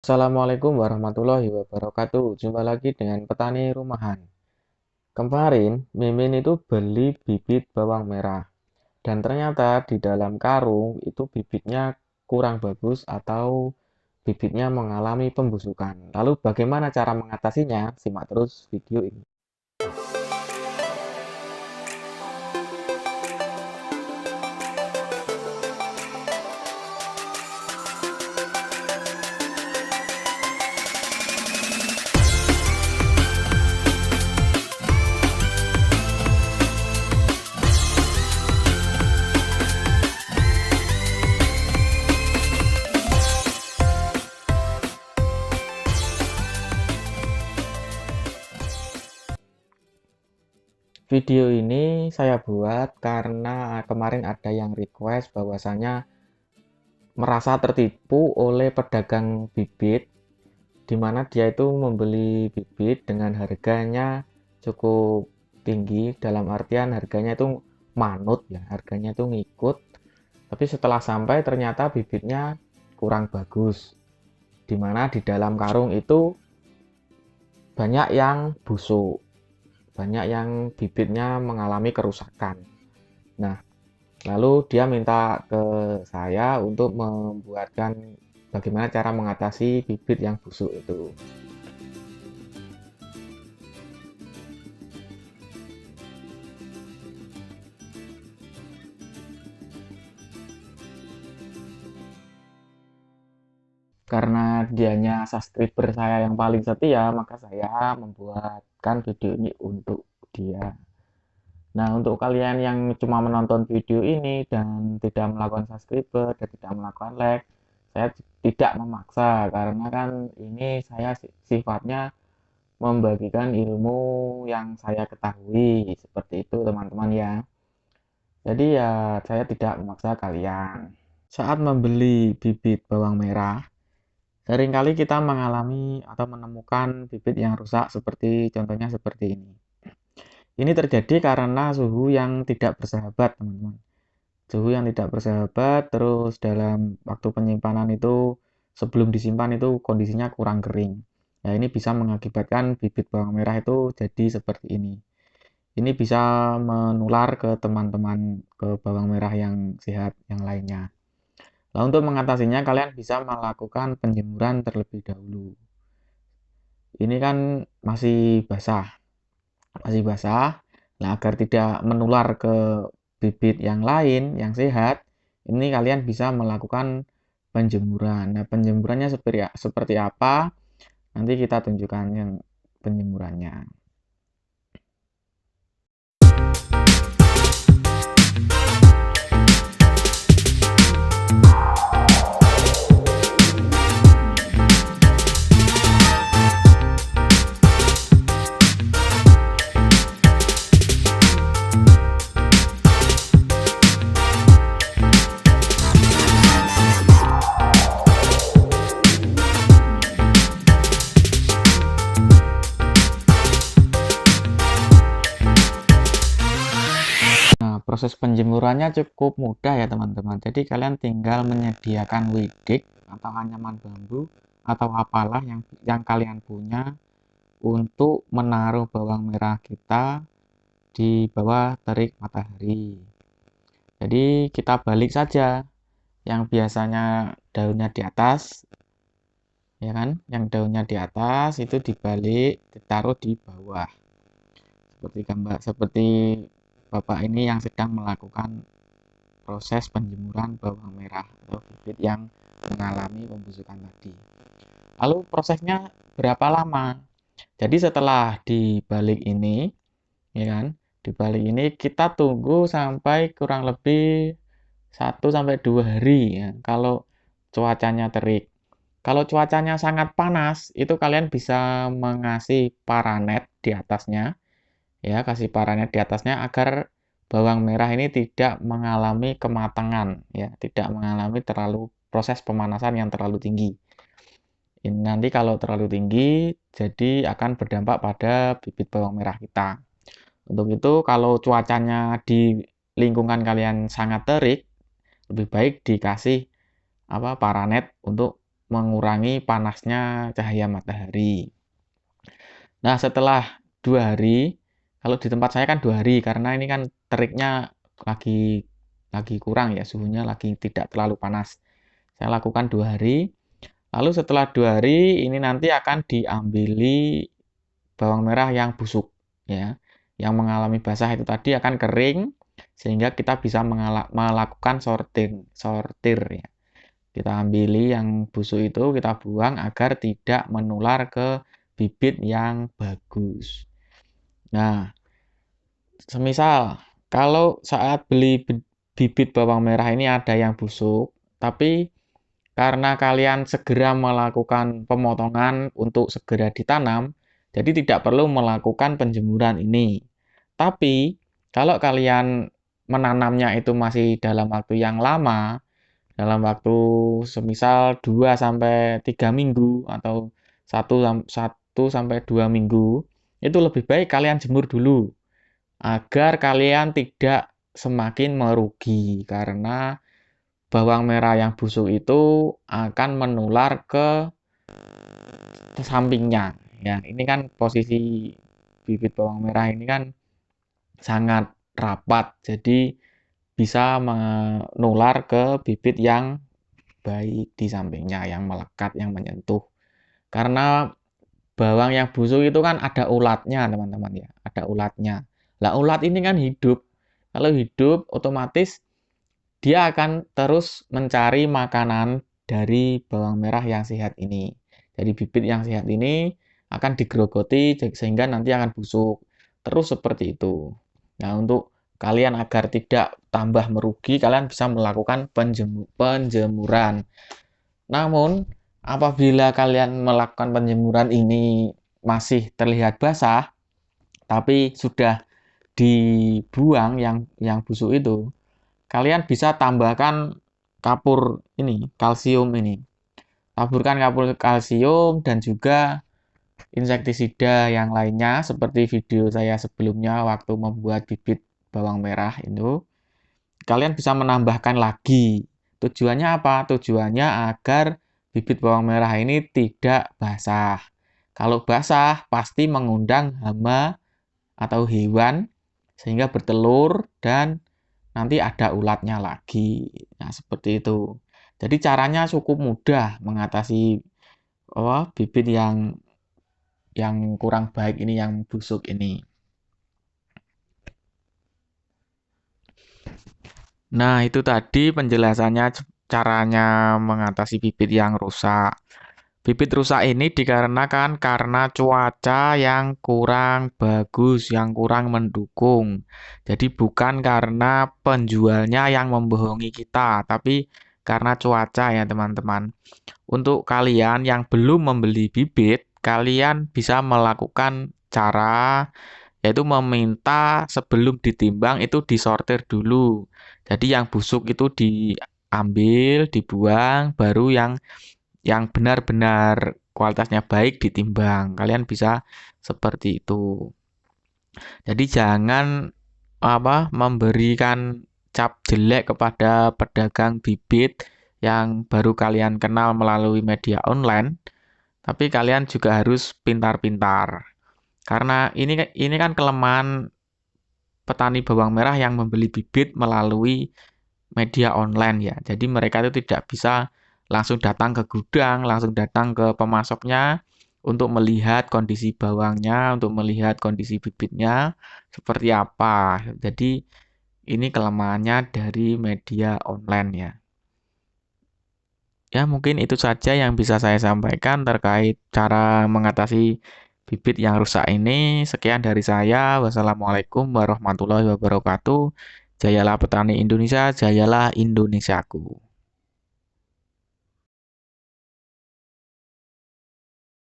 Assalamualaikum warahmatullahi wabarakatuh. Jumpa lagi dengan petani rumahan. Kemarin, Mimin itu beli bibit bawang merah. Dan ternyata di dalam karung itu bibitnya kurang bagus atau bibitnya mengalami pembusukan. Lalu bagaimana cara mengatasinya? Simak terus video ini. Video ini saya buat karena kemarin ada yang request bahwasanya merasa tertipu oleh pedagang bibit, di mana dia itu membeli bibit dengan harganya cukup tinggi, dalam artian harganya itu manut ya, harganya itu ngikut, tapi setelah sampai ternyata bibitnya kurang bagus, di mana di dalam karung itu banyak yang busuk, banyak yang bibitnya mengalami kerusakan. Nah, lalu dia minta ke saya untuk membuatkan bagaimana cara mengatasi bibit yang busuk itu. Karena dianya subscriber saya yang paling setia, maka saya membuatkan video ini untuk dia. Nah, untuk kalian yang cuma menonton video ini dan tidak melakukan subscriber dan tidak melakukan like, saya tidak memaksa karena kan ini saya sifatnya membagikan ilmu yang saya ketahui, seperti itu teman-teman ya. Jadi ya saya tidak memaksa kalian. Saat membeli bibit bawang merah, seringkali kita mengalami atau menemukan bibit yang rusak seperti contohnya seperti ini. Ini terjadi karena suhu yang tidak bersahabat, teman-teman. Suhu yang tidak bersahabat, terus dalam waktu penyimpanan itu sebelum disimpan itu kondisinya kurang kering. Ya, ini bisa mengakibatkan bibit bawang merah itu jadi seperti ini. Ini bisa menular ke teman-teman ke bawang merah yang sehat yang lainnya. Nah, untuk mengatasinya kalian bisa melakukan penjemuran terlebih dahulu. Ini kan masih basah, masih basah. Nah, agar tidak menular ke bibit yang lain yang sehat, ini kalian bisa melakukan penjemuran. Nah, penjemurannya seperti apa? Nanti kita tunjukkan yang penjemurannya. Nah, proses penjemurannya cukup mudah ya teman-teman. Jadi kalian tinggal menyediakan widik atau anyaman bambu atau apalah yang kalian punya untuk menaruh bawang merah kita di bawah terik matahari. Jadi kita balik saja. Yang biasanya daunnya di atas, ya kan? Yang daunnya di atas itu dibalik, ditaruh di bawah. Seperti Bapak ini yang sedang melakukan proses penjemuran bawang merah atau bibit yang mengalami pembusukan tadi. Lalu prosesnya berapa lama? Jadi setelah dibalik ini, ya kan? Dibalik ini kita tunggu sampai kurang lebih 1 sampai 2 hari ya. Kalau cuacanya terik. Kalau cuacanya sangat panas, itu kalian bisa mengasih paranet di atasnya. Ya, kasih paranet di atasnya agar bawang merah ini tidak mengalami kematangan ya, tidak mengalami terlalu proses pemanasan yang terlalu tinggi. Ini nanti kalau terlalu tinggi jadi akan berdampak pada bibit bawang merah kita. Untuk itu kalau cuacanya di lingkungan kalian sangat terik, lebih baik dikasih paranet untuk mengurangi panasnya cahaya matahari. Nah, setelah 2 hari, kalau di tempat saya kan 2 hari, karena ini kan teriknya lagi kurang ya, suhunya lagi tidak terlalu panas. Saya lakukan 2 hari. Lalu setelah 2 hari ini nanti akan diambili bawang merah yang busuk ya, yang mengalami basah itu tadi akan kering sehingga kita bisa melakukan sortir ya. Kita ambili yang busuk itu kita buang agar tidak menular ke bibit yang bagus. Nah, semisal kalau saat beli bibit bawang merah ini ada yang busuk, tapi karena kalian segera melakukan pemotongan untuk segera ditanam, jadi tidak perlu melakukan penjemuran ini. Tapi kalau kalian menanamnya itu masih dalam waktu yang lama, dalam waktu semisal 2 sampai 3 minggu atau 1 sampai 2 minggu, itu lebih baik kalian jemur dulu agar kalian tidak semakin merugi karena bawang merah yang busuk itu akan menular ke sampingnya. Ya, ini kan posisi bibit bawang merah ini kan sangat rapat, jadi bisa menular ke bibit yang baik di sampingnya, yang melekat, yang menyentuh. Karena bawang yang busuk itu kan ada ulatnya, teman-teman ya, ada ulatnya. Lah ulat ini kan hidup. Kalau hidup, otomatis dia akan terus mencari makanan dari bawang merah yang sehat ini. Jadi bibit yang sehat ini akan digerogoti sehingga nanti akan busuk. Terus seperti itu. Nah, untuk kalian agar tidak tambah merugi, kalian bisa melakukan penjemuran. Namun, apabila kalian melakukan penjemuran ini masih terlihat basah, tapi sudah dibuang yang busuk itu, kalian bisa tambahkan kapur ini, kalsium ini. Taburkan kapur kalsium dan juga insektisida yang lainnya seperti video saya sebelumnya waktu membuat bibit bawang merah itu. Kalian bisa menambahkan lagi. Tujuannya apa? Tujuannya agar bibit bawang merah ini tidak basah. Kalau basah pasti mengundang hama atau hewan sehingga bertelur dan nanti ada ulatnya lagi. Nah, seperti itu. Jadi caranya cukup mudah mengatasi bibit yang kurang baik ini, yang busuk ini. Nah, itu tadi penjelasannya caranya mengatasi bibit yang rusak. Bibit rusak ini dikarenakan karena cuaca yang kurang bagus, yang kurang mendukung. Jadi bukan karena penjualnya yang membohongi kita, tapi karena cuaca ya teman-teman. Untuk kalian yang belum membeli bibit, kalian bisa melakukan cara yaitu meminta sebelum ditimbang itu disortir dulu. Jadi yang busuk itu diambil, dibuang, baru yang benar-benar kualitasnya baik ditimbang. Kalian bisa seperti itu. Jadi jangan memberikan cap jelek kepada pedagang bibit yang baru kalian kenal melalui media online, tapi kalian juga harus pintar-pintar. Karena ini kan kelemahan petani bawang merah yang membeli bibit melalui media online ya. Jadi mereka itu tidak bisa langsung datang ke gudang, langsung datang ke pemasoknya untuk melihat kondisi bawangnya, untuk melihat kondisi bibitnya seperti apa. Jadi ini kelemahannya dari media online ya. Ya, mungkin itu saja yang bisa saya sampaikan terkait cara mengatasi bibit yang rusak ini. Sekian dari saya. Wassalamualaikum warahmatullahi wabarakatuh. Jayalah petani Indonesia, jayalah Indonesiaku.